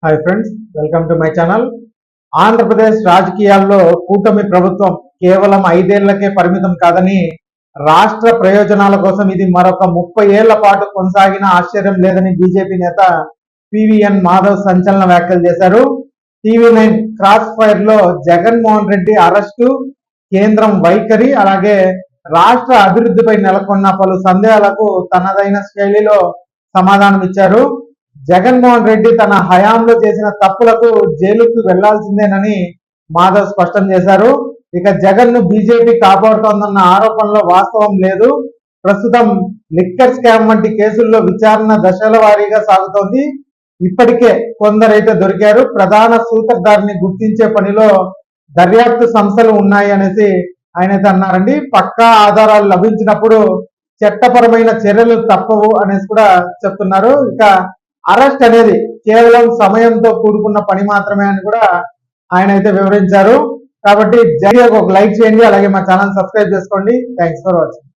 Hi friends, welcome to my channel. Andhra Pradesh రాజకీయాల్లో కూటమి ప్రభుత్వం కేవలం 5 ఏళ్లకే పరిమితం కాదని, రాష్ట్ర ప్రయోజనాల కోసం ఇది మరొక 30 ఏళ్ల పాటు కొనసాగిన ఆశ్చర్యం లేదని బీజేపీ నేత పివిఎన్ మాధవ్ సంచలన వ్యాఖ్యలు చేశారు. టీవీ9 క్రాస్ ఫైర్ లో జగన్మోహన్ రెడ్డి అరెస్టు, కేంద్రం వైఖరి, అలాగే రాష్ట్ర అభివృద్ధిపై నెలకొన్న పలు సందేహాలకు తనదైన శైలిలో సమాధానం ఇచ్చారు. జగన్మోహన్ రెడ్డి తన హయాంలో చేసిన తప్పులకు జైలుకు వెళ్లాల్సిందేనని మాధవ్ స్పష్టం చేశారు. ఇక జగన్ ను బీజేపీ కాపాడుతోందన్న ఆరోపణలో వాస్తవం లేదు. ప్రస్తుతం లిక్కర్ స్కామ్ వంటి కేసుల్లో విచారణ దశల వారీగా సాగుతోంది. ఇప్పటికే కొందరైతే దొరికారు. ప్రధాన సూత్రధారిని గుర్తించే పనిలో దర్యాప్తు సంస్థలు ఉన్నాయి అనేసి ఆయనైతే అన్నారండి. పక్కా ఆధారాలు లభించినప్పుడు చట్టపరమైన చర్యలు తప్పవు అనేసి కూడా చెప్తున్నారు. ఇక అరెస్ట్ అనేది కేవలం సమయంతో కూడుకున్న పని మాత్రమే అని కూడా ఆయన అయితే వివరించారు. కాబట్టి ఒక లైక్ చేయండి, అలాగే మా ఛానల్ సబ్స్క్రైబ్ చేసుకోండి. Thanks for watching.